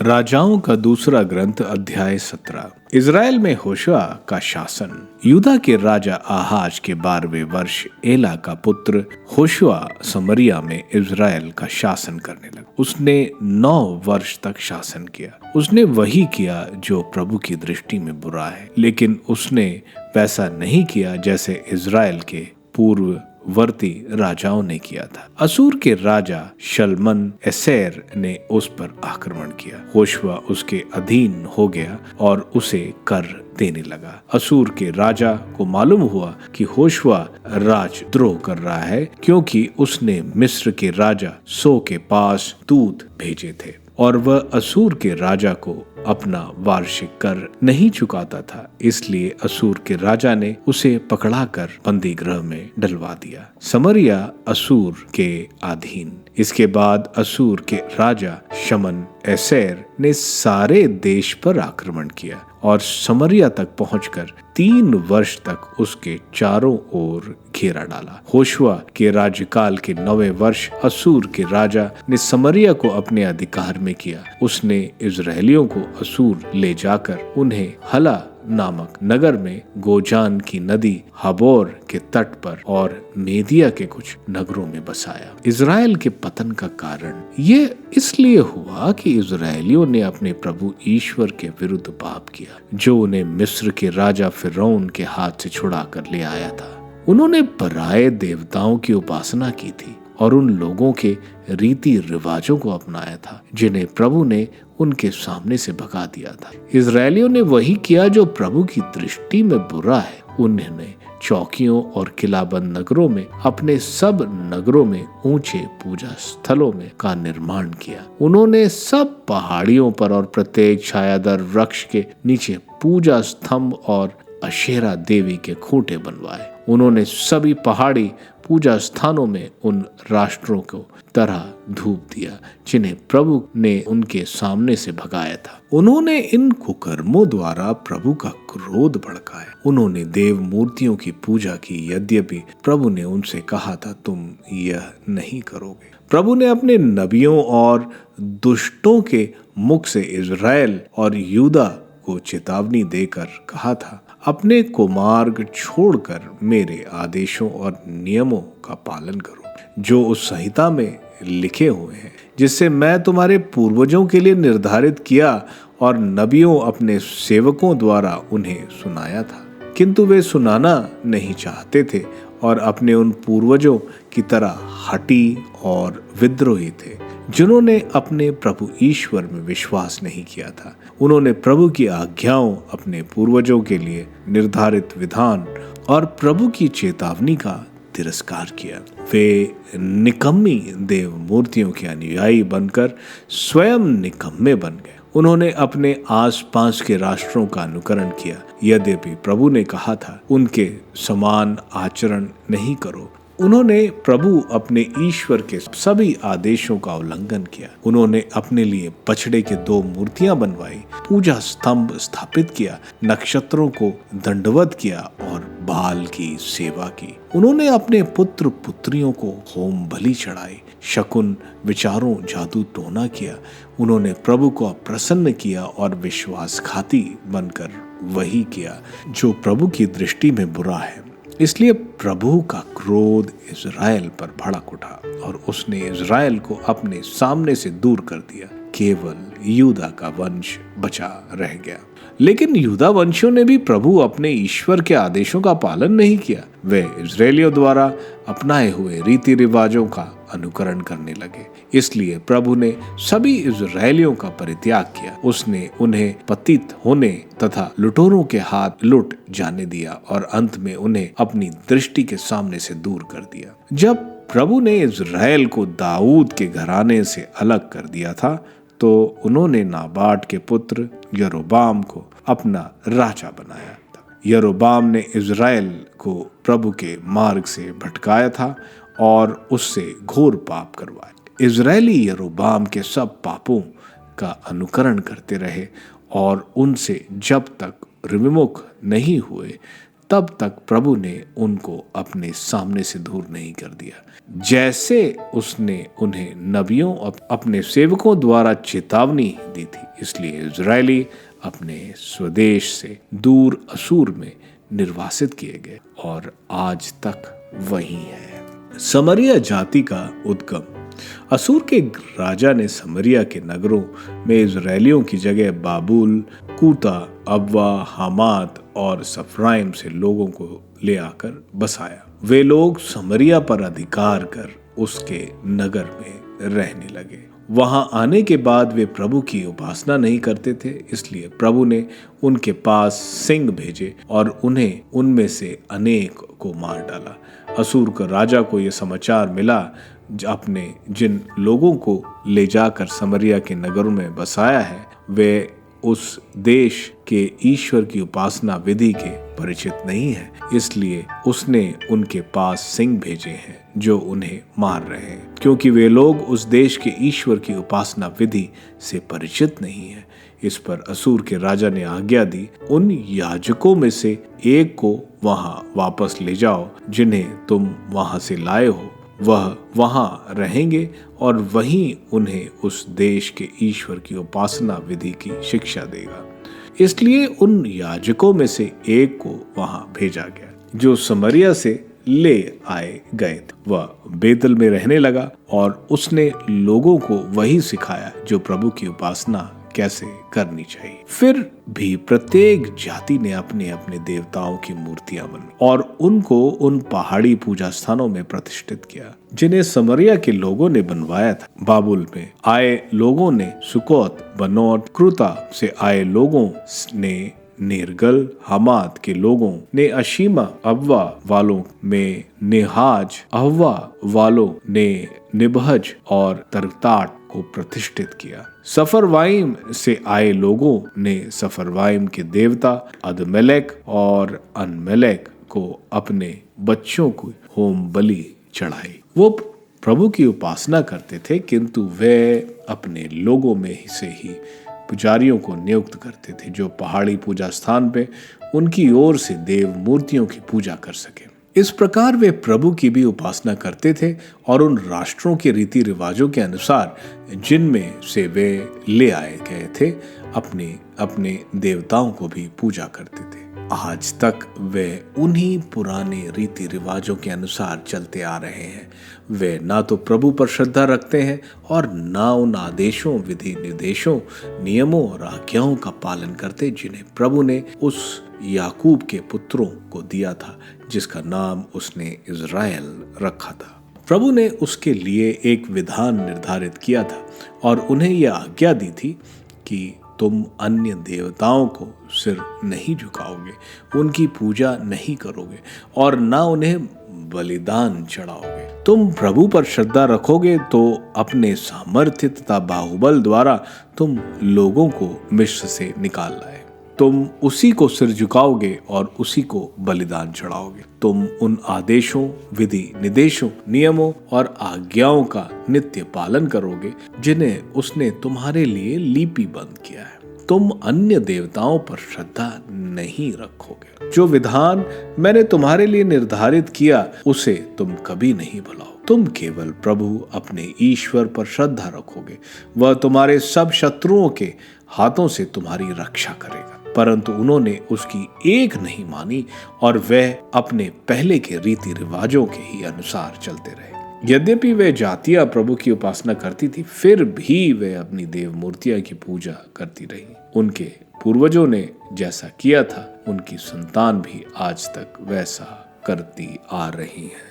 राजाओं का दूसरा ग्रंथ अध्याय 17। इज़राइल में होशुआ का शासन। यूदा के राजा आहाज के 12वें वर्ष एला का पुत्र होशुआ समरिया में इज़राइल का शासन करने लगा। उसने 9 वर्ष तक शासन किया। उसने वही किया जो प्रभु की दृष्टि में बुरा है, लेकिन उसने वैसा नहीं किया जैसे इज़राइल के पूर्ववर्ती राजाओं ने किया था। असूर के राजा शलमन एसेर ने उस पर आक्रमण किया। होशुआ उसके अधीन हो गया और उसे कर देने लगा। असूर के राजा को मालूम हुआ कि होशुआ राजद्रोह कर रहा है, क्योंकि उसने मिस्र के राजा सो के पास दूत भेजे थे और वह असूर के राजा को अपना वार्षिक कर नहीं चुकाता था। इसलिए असूर के राजा ने उसे पकड़ाकर बंदी गृह में डलवा दिया। समरिया असूर के अधीन। इसके बाद असूर के राजा शमन एसेर ने सारे देश पर आक्रमण किया और समरिया तक पहुंचकर 3 वर्ष तक उसके चारों ओर घेरा डाला। होशुआ के राज्यकाल के 9वें वर्ष असूर के राजा ने समरिया को अपने अधिकार में किया। उसने इज़राइलियों को असूर ले जाकर उन्हें हला नामक नगर में, गोजान की नदी हबोर के तट पर और मेदिया के कुछ नगरों में बसाया। इज़राइल के पतन का कारण ये इसलिए हुआ कि इज़राइलियों ने अपने प्रभु ईश्वर के विरुद्ध पाप किया, जो उन्हें मिस्र के राजा फिरौन के हाथ से छुड़ा कर ले आया था। उन्होंने पराये देवताओं की उपासना की थी और उन लोगों के रीति रिवाजों को अपनाया था जिन्हें प्रभु ने उनके सामने से भगा दिया था। इज़राइलियों ने वही किया जो प्रभु की दृष्टि में बुरा है। उन्होंने चौकियों और किलाबंद नगरों में, अपने सब नगरों में ऊंचे पूजा स्थलों में का निर्माण किया। उन्होंने सब पहाड़ियों पर और प्रत्येक छायादार वृक्ष के नीचे पूजा स्तंभ और अशेरा देवी के खूंटे बनवाए। उन्होंने सभी पहाड़ी पूजा स्थानों में उन राष्ट्रों को तरह धूप दिया जिन्हें प्रभु ने उनके सामने से भगाया था। उन्होंने इन कुकर्मों द्वारा प्रभु का क्रोध भड़काया। उन्होंने देव मूर्तियों की पूजा की, यद्यपि प्रभु ने उनसे कहा था तुम यह नहीं करोगे। प्रभु ने अपने नबियों और दुष्टों के मुख से इज़राइल और यूदा को चेतावनी देकर कहा था, अपने कुमार्ग छोड़कर मेरे आदेशों और नियमों का पालन करो जो उस संहिता में लिखे हुए हैं, जिससे मैं तुम्हारे पूर्वजों के लिए निर्धारित किया और नबियों अपने सेवकों द्वारा उन्हें सुनाया था। किंतु वे सुनाना नहीं चाहते थे और अपने उन पूर्वजों की तरह हठी और विद्रोही थे, जिन्होंने अपने प्रभु ईश्वर में विश्वास नहीं किया था। उन्होंने प्रभु की आज्ञाओं, अपने पूर्वजों के लिए निर्धारित विधान और प्रभु की चेतावनी का तिरस्कार किया। वे निकम्मी देव मूर्तियों के अनुयायी बनकर स्वयं निकम्मे बन गए। उन्होंने अपने आसपास के राष्ट्रों का अनुकरण किया, यद्यपि प्रभु ने कहा था उनके समान आचरण नहीं करो। उन्होंने प्रभु अपने ईश्वर के सभी आदेशों का उल्लंघन किया। उन्होंने अपने लिए बछड़े के 2 मूर्तियां बनवाई, पूजा स्तंभ स्थापित किया, नक्षत्रों को दंडवत किया और बाल की सेवा की। उन्होंने अपने पुत्र पुत्रियों को होम बलि चढ़ाई, शकुन विचारों जादू टोना किया। उन्होंने प्रभु को अप्रसन्न किया और विश्वासघाती बनकर वही किया जो प्रभु की दृष्टि में बुरा है। इसलिए प्रभु का क्रोध इज़राइल पर भड़क उठा और उसने इज़राइल को अपने सामने से दूर कर दिया। केवल यूदा का वंश बचा रह गया। लेकिन यूदा वंशियों ने भी प्रभु अपने ईश्वर के आदेशों का पालन नहीं किया। वे इज़राइलियों द्वारा अपनाए हुए रीति रिवाजों का अनुकरण करने लगे। इसलिए प्रभु ने सभी इज़राइलियों का परित्याग किया। उसने उन्हें पतित होने तथा लुटेरों के हाथ लुट जाने दिया और अंत में उन्हें अपनी दृष्टि के सामने से दूर कर दिया। जब प्रभु ने इज़राइल को दाऊद के घराने से अलग कर दिया था, तो उन्होंने नाबाट के पुत्र यरोबाम को अपना राजा बनाया था। यरोबाम ने इज़राइल को प्रभु के मार्ग से भटकाया था और उससे घोर पाप करवाए। इज़राइली यरोबाम के सब पापों का अनुकरण करते रहे और उनसे जब तक विमुख नहीं हुए तब तक प्रभु ने उनको अपने सामने से दूर नहीं कर दिया, जैसे उसने उन्हें नबियों अपने सेवकों द्वारा चेतावनी दी थी। इसलिए इजरायली अपने स्वदेश से दूर असूर में निर्वासित किए गए और आज तक वही है। समरिया जाति का उद्गम। असूर के राजा ने समरिया के नगरों में इजरायलियों की जगह बाबुल, कूता, अब्वा, हमात और सफराइम से लोगों को ले आकर बसाया। वे लोग समरिया पर अधिकार कर उसके नगर में रहने लगे। वहां आने के बाद वे प्रभु की उपासना नहीं करते थे, इसलिए प्रभु ने उनके पास सिंह भेजे और उन्हें उनमें से अनेक को मार डाला। असूर के राजा को यह समाचार मिला, अपने जिन लोगों को ले जाकर समरिया के नगरों में बसाया है वे उस देश के ईश्वर की उपासना विधि के परिचित नहीं है, इसलिए उसने उनके पास सिंह भेजे हैं जो उन्हें मार रहे हैं, क्योंकि वे लोग उस देश के ईश्वर की उपासना विधि से परिचित नहीं है। इस पर असूर के राजा ने आज्ञा दी, उन याजकों में से एक को वहां वापस ले जाओ जिन्हें तुम वहां से लाए हो। वह वहां रहेंगे और वहीं उन्हें उस देश के ईश्वर की उपासना विधि की शिक्षा देगा। इसलिए उन याजकों में से एक को वहां भेजा गया जो समरिया से ले आए गए थे। वह बेतल में रहने लगा और उसने लोगों को वही सिखाया जो प्रभु की उपासना कैसे करनी चाहिए। फिर भी प्रत्येक जाति ने अपने अपने देवताओं की मूर्तियां बनाई और उनको उन पहाड़ी पूजा स्थानों में प्रतिष्ठित किया जिन्हें समरिया के लोगों ने बनवाया था। बाबुल में आए लोगों ने सुकोत, बनोट, क्रुता से आए लोगों ने नेरगल, हमात के लोगों ने अशीमा, अव्वा वालों में नेहाज, अव्वा वालों ने निबहज और तरताट को प्रतिष्ठित किया। सफरवाइम से आए लोगों ने सफरवाइम के देवता अदमेलेक और अनमेलेक को अपने बच्चों को होम बलि चढ़ाई। वो प्रभु की उपासना करते थे, किंतु वे अपने लोगों में से ही पुजारियों को नियुक्त करते थे जो पहाड़ी पूजा स्थान पे उनकी ओर से देव मूर्तियों की पूजा कर सके। इस प्रकार वे प्रभु की भी उपासना करते थे और उन राष्ट्रों के रीति रिवाजों के अनुसार जिनमें से वे ले आए गए थे अपने अपने देवताओं को भी पूजा करते थे। आज तक वे उन्हीं पुराने रीति रिवाजों के अनुसार चलते आ रहे हैं। वे ना तो प्रभु पर श्रद्धा रखते हैं और ना उन आदेशों, विधि निर्देशों, नियमों और आज्ञाओं का पालन करते जिन्हें प्रभु ने उस याकूब के पुत्रों को दिया था जिसका नाम उसने इज़राइल रखा था। प्रभु ने उसके लिए एक विधान निर्धारित किया था और उन्हें यह आज्ञा दी थी कि तुम अन्य देवताओं को सिर नहीं झुकाओगे, उनकी पूजा नहीं करोगे और ना उन्हें बलिदान चढ़ाओगे। तुम प्रभु पर श्रद्धा रखोगे तो अपने सामर्थ्य तथा बाहुबल द्वारा तुम लोगों को मिस्र से निकाल लाए। तुम उसी को सिर झुकाओगे और उसी को बलिदान चढ़ाओगे। तुम उन आदेशों, विधि निर्देशों, नियमों और आज्ञाओं का नित्य पालन करोगे जिन्हें उसने तुम्हारे लिए लिपिबंद किया है। तुम अन्य देवताओं पर श्रद्धा नहीं रखोगे। जो विधान मैंने तुम्हारे लिए निर्धारित किया उसे तुम कभी नहीं भुलाओ। तुम केवल प्रभु अपने ईश्वर पर श्रद्धा रखोगे, वह तुम्हारे सब शत्रुओं के हाथों से तुम्हारी रक्षा करेगा। परंतु उन्होंने उसकी एक नहीं मानी और वह अपने पहले के रीति रिवाजों के ही अनुसार चलते रहे। यद्यपि वे जातियां प्रभु की उपासना करती थी, फिर भी वे अपनी देव मूर्तियां की पूजा करती रही। उनके पूर्वजों ने जैसा किया था, उनकी संतान भी आज तक वैसा करती आ रही है।